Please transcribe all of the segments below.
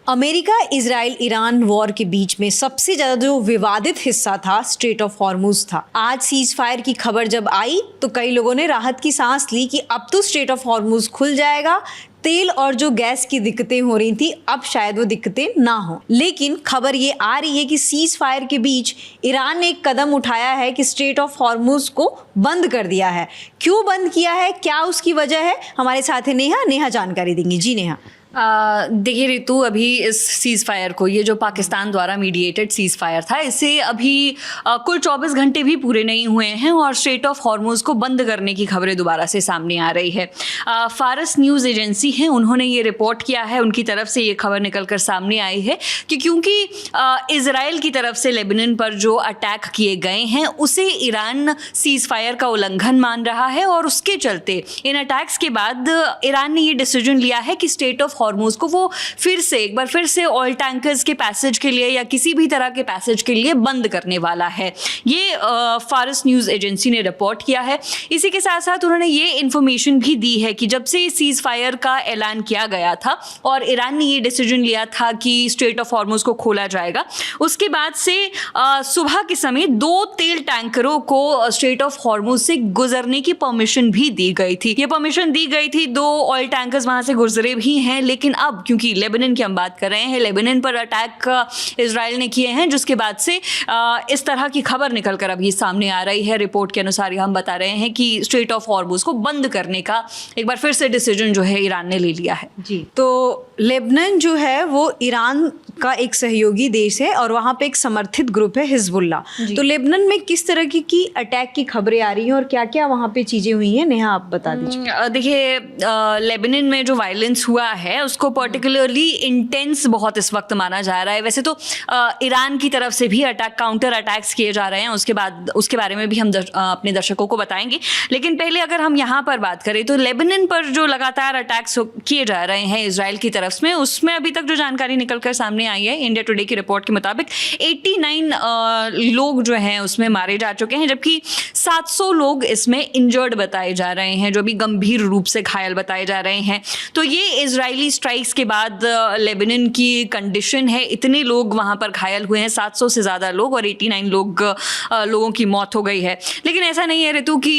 America, Israel, Iran war के बीच में सबसे ज़्यादा जो विवादित हिस्सा था स्ट्रेट ऑफ हॉर्मुज था। आज सीज फायर की खबर जब आई तो कई लोगों ने राहत की सांस ली कि अब तो स्ट्रेट ऑफ हॉर्मुज खुल जाएगा। तेल और जो गैस की दिक्कतें हो रही थी अब शायद वो दिक्कतें ना हो। लेकिन खबर ये आ रही है कि सीज फायर के बीच ईरान ने एक कदम उठाया है कि स्ट्रेट ऑफ हॉर्मुज को बंद कर दिया है। क्यों बंद किया है, क्या उसकी वजह है, हमारे साथ है नेहा जानकारी देंगी। जी नेहा। देखिए रितु, अभी इस सीज़ फायर को, ये जो पाकिस्तान द्वारा मीडिएटेड सीज़ फायर था, इसे अभी कुल 24 घंटे भी पूरे नहीं हुए हैं और स्ट्रेट ऑफ हॉर्मुज को बंद करने की खबरें दोबारा से सामने आ रही है। फारस न्यूज़ एजेंसी है, उन्होंने ये रिपोर्ट किया है, उनकी तरफ से ये खबर निकल कर सामने आई है कि क्योंकि इजराइल की तरफ से लेबनान पर जो अटैक किए गए हैं उसे ईरान सीज़ फायर का उल्लंघन मान रहा है और उसके चलते इन अटैक्स के बाद ईरान ने ये डिसीजन लिया है कि स्ट्रेट ऑफ हॉर्मुज को वो एक बार फिर से ऑयल टैंकर्स के पैसेज के लिए या किसी भी तरह के पैसेज के लिए बंद करने वाला है। ये फारस न्यूज़ एजेंसी ने रिपोर्ट किया है। इसी के साथ साथ उन्होंने ये इन्फॉर्मेशन भी दी है कि जब से सीज फायर का ऐलान किया गया था और ईरान ने ये डिसीजन लिया था कि स्ट्रेट ऑफ हॉर्मुज को खोला जाएगा, उसके बाद से सुबह के समय 2 तेल टैंकरों को स्ट्रेट ऑफ हॉर्मुज से गुजरने की परमिशन भी दी गई थी। ये परमिशन दी गई थी, 2 ऑयल टैंकर्स वहां से गुजरे भी हैं। लेकिन अब क्योंकि लेबनान की हम बात कर रहे हैं, लेबनान पर अटैक इजराइल ने किए हैं, जिसके बाद से इस तरह की खबर निकल कर अभी सामने आ रही है। रिपोर्ट के अनुसार हम बता रहे हैं कि स्ट्रेट ऑफ हॉर्मुज को बंद करने का एक बार फिर से डिसीजन जो है ईरान ने ले लिया है। जी, तो लेबनान जो है वो ईरान का एक सहयोगी देश है और वहाँ पे एक समर्थित ग्रुप है हिजबुल्ला। तो लेबनान में किस तरह की अटैक की खबरें आ रही हैं और क्या क्या वहाँ पे चीज़ें हुई हैं, नेहा आप बता दीजिए। देखिए, लेबनान में जो वायलेंस हुआ है उसको पर्टिकुलरली इंटेंस बहुत इस वक्त माना जा रहा है। वैसे तो ईरान की तरफ से भी काउंटर अटैक्स किए जा रहे हैं, उसके बारे में भी हम अपने दर्शकों को बताएंगे। लेकिन पहले अगर हम यहाँ पर बात करें तो लेबनान पर जो लगातार अटैक्स किए जा रहे हैं इजराइल की तरफ में, उसमें अभी तक जो जानकारी निकल कर सामने आई है, इंडिया टुडे की रिपोर्ट के मुताबिक 89 लोग जो हैं उसमें मारे जा चुके हैं, जबकि 700 लोग इसमें इंजर्ड बताए जा रहे हैं, जो भी गंभीर रूप से घायल बताए जा रहे हैं। तो ये इजरायली स्ट्राइक्स के बाद लेबनान की कंडीशन है। इतने लोग वहां पर घायल हुए हैं, 700 से ज़्यादा लोग, और 89 लोगों की मौत हो गई है। लेकिन ऐसा नहीं है ऋतु कि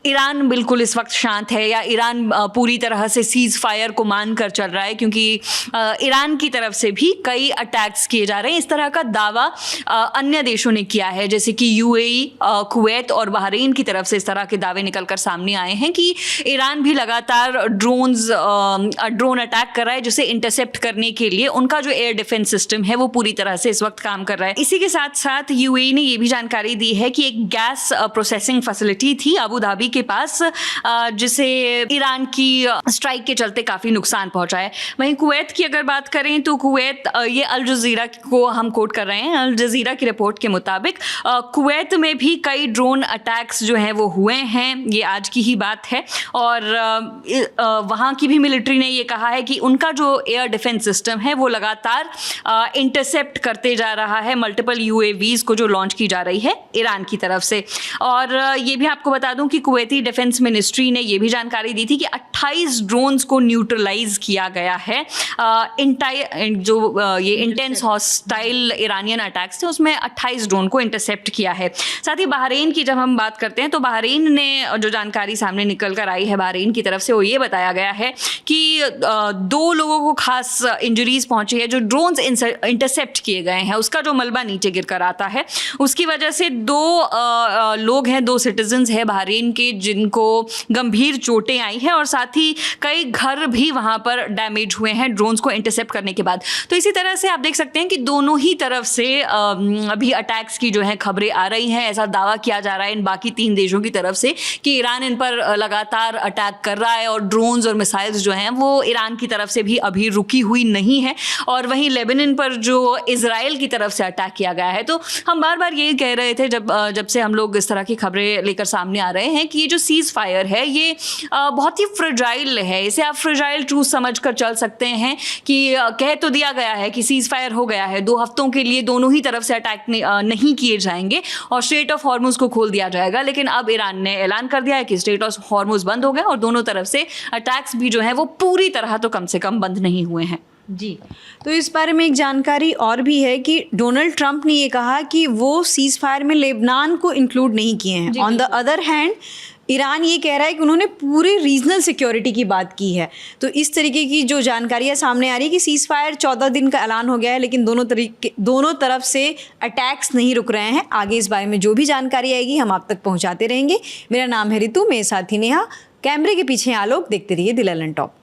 ईरान बिल्कुल इस वक्त शांत है या ईरान पूरी तरह से सीज फायर को मान कर चल रहा है, क्योंकि ईरान की तरफ से भी कई अटैक्स किए जा रहे हैं। इस तरह का दावा अन्य देशों ने किया है, जैसे कि यूएई, कुवैत और बहरीन की तरफ से इस तरह के दावे निकलकर सामने आए हैं कि ईरान भी लगातार ड्रोन अटैक कर रहा है, जिसे इंटरसेप्ट करने के लिए उनका जो एयर डिफेंस सिस्टम है वो पूरी तरह से इस वक्त काम कर रहा है। इसी के साथ साथ यूएई ने ये भी जानकारी दी है कि एक गैस प्रोसेसिंग फैसिलिटी थी अबू धाबी के पास, जिसे ईरान की स्ट्राइक के चलते काफी नुकसान पहुंचा है। वहीं कुवैत की अगर बात करें तो कुवैत, ये अल जजीरा को हम कोट कर रहे हैं, अल जजीरा की रिपोर्ट के मुताबिक कुवैत में भी कई ड्रोन अटैक्स जो हैं वो हुए हैं। ये आज की ही बात है और वहाँ की भी मिलिट्री ने ये कहा है कि उनका जो एयर डिफेंस सिस्टम है वो लगातार इंटरसेप्ट करते जा रहा है मल्टीपल यूएवीज को जो लॉन्च की जा रही है ईरान की तरफ से। और ये भी आपको बता दूं कि कुवैती डिफेंस मिनिस्ट्री ने ये भी जानकारी दी थी कि 28 ड्रोन्स को न्यूट्रलाइज किया गया है। ये इंटेंस हॉस्टाइल ईरानियन अटैक्स थे, उसमें 28 ड्रोन को इंटरसेप्ट किया है। साथ ही बहरीन की जब हम बात करते हैं तो बहरीन ने जो जानकारी सामने निकल कर आई है बहरीन की तरफ से, वो ये बताया गया है कि 2 लोगों को खास इंजरीज पहुंची है। जो ड्रोन्स इंटरसेप्ट किए गए हैं उसका जो मलबा नीचे गिर कर आता है, उसकी वजह से 2 लोग हैं, 2 सिटीजन्स हैं बहरीन के, जिनको गंभीर चोटें आई हैं और साथ ही कई घर भी वहां पर डैमेज हुए हैं ड्रोन्स को इंटरसेप्ट करने के बाद। तो इसी तरह से आप देख सकते हैं कि दोनों ही तरफ से अभी अटैक्स की जो है खबरें आ रही हैं। ऐसा दावा किया जा रहा है इन बाकी 3 देशों की तरफ से कि ईरान इन पर लगातार अटैक कर रहा है और ड्रोन्स और मिसाइल्स जो हैं वो ईरान की तरफ से भी अभी रुकी हुई नहीं है। और वहीं लेबनान पर जो इजराइल की तरफ से अटैक किया गया है, तो हम बार बार यही कह रहे थे जब से हम लोग इस तरह की खबरें लेकर सामने आ रहे हैं कि ये जो सीज फायर है ये बहुत ही फ्रेजाइल है। इसे आप फ्रेजाइल ट्रूथ समझ कर चल सकते हैं कि कह तो दिया गया है कि सीज फायर हो गया है, 2 हफ्तों के लिए दोनों ही तरफ से अटैक नहीं किए जाएंगे और स्ट्रेट ऑफ हॉर्मुज को खोल दिया जाएगा। लेकिन अब ईरान ने ऐलान कर दिया है कि स्ट्रेट ऑफ हॉर्मुज बंद हो गया और दोनों तरफ से अटैक्स भी जो है वो पूरी तरह तो कम से कम बंद नहीं हुए हैं। जी, तो इस बारे में एक जानकारी और भी है कि डोनाल्ड ट्रंप ने ये कहा कि वो सीज़ फायर में लेबनान को इंक्लूड नहीं किए हैं। On the other hand Iran ये कह रहा है कि उन्होंने पूरे रीजनल सिक्योरिटी की बात की है। तो इस तरीके की जो जानकारियाँ सामने आ रही है कि सीज़ फायर 14 दिन का ऐलान हो गया है, लेकिन दोनों तरफ से अटैक्स नहीं रुक रहे हैं। आगे इस बारे में जो भी जानकारी आएगी हम आप तक पहुँचाते रहेंगे। मेरा नाम है रितु, मेरे साथी नेहा, कैमरे के पीछे आलोक। देखते रहिए दिल एलन टॉप।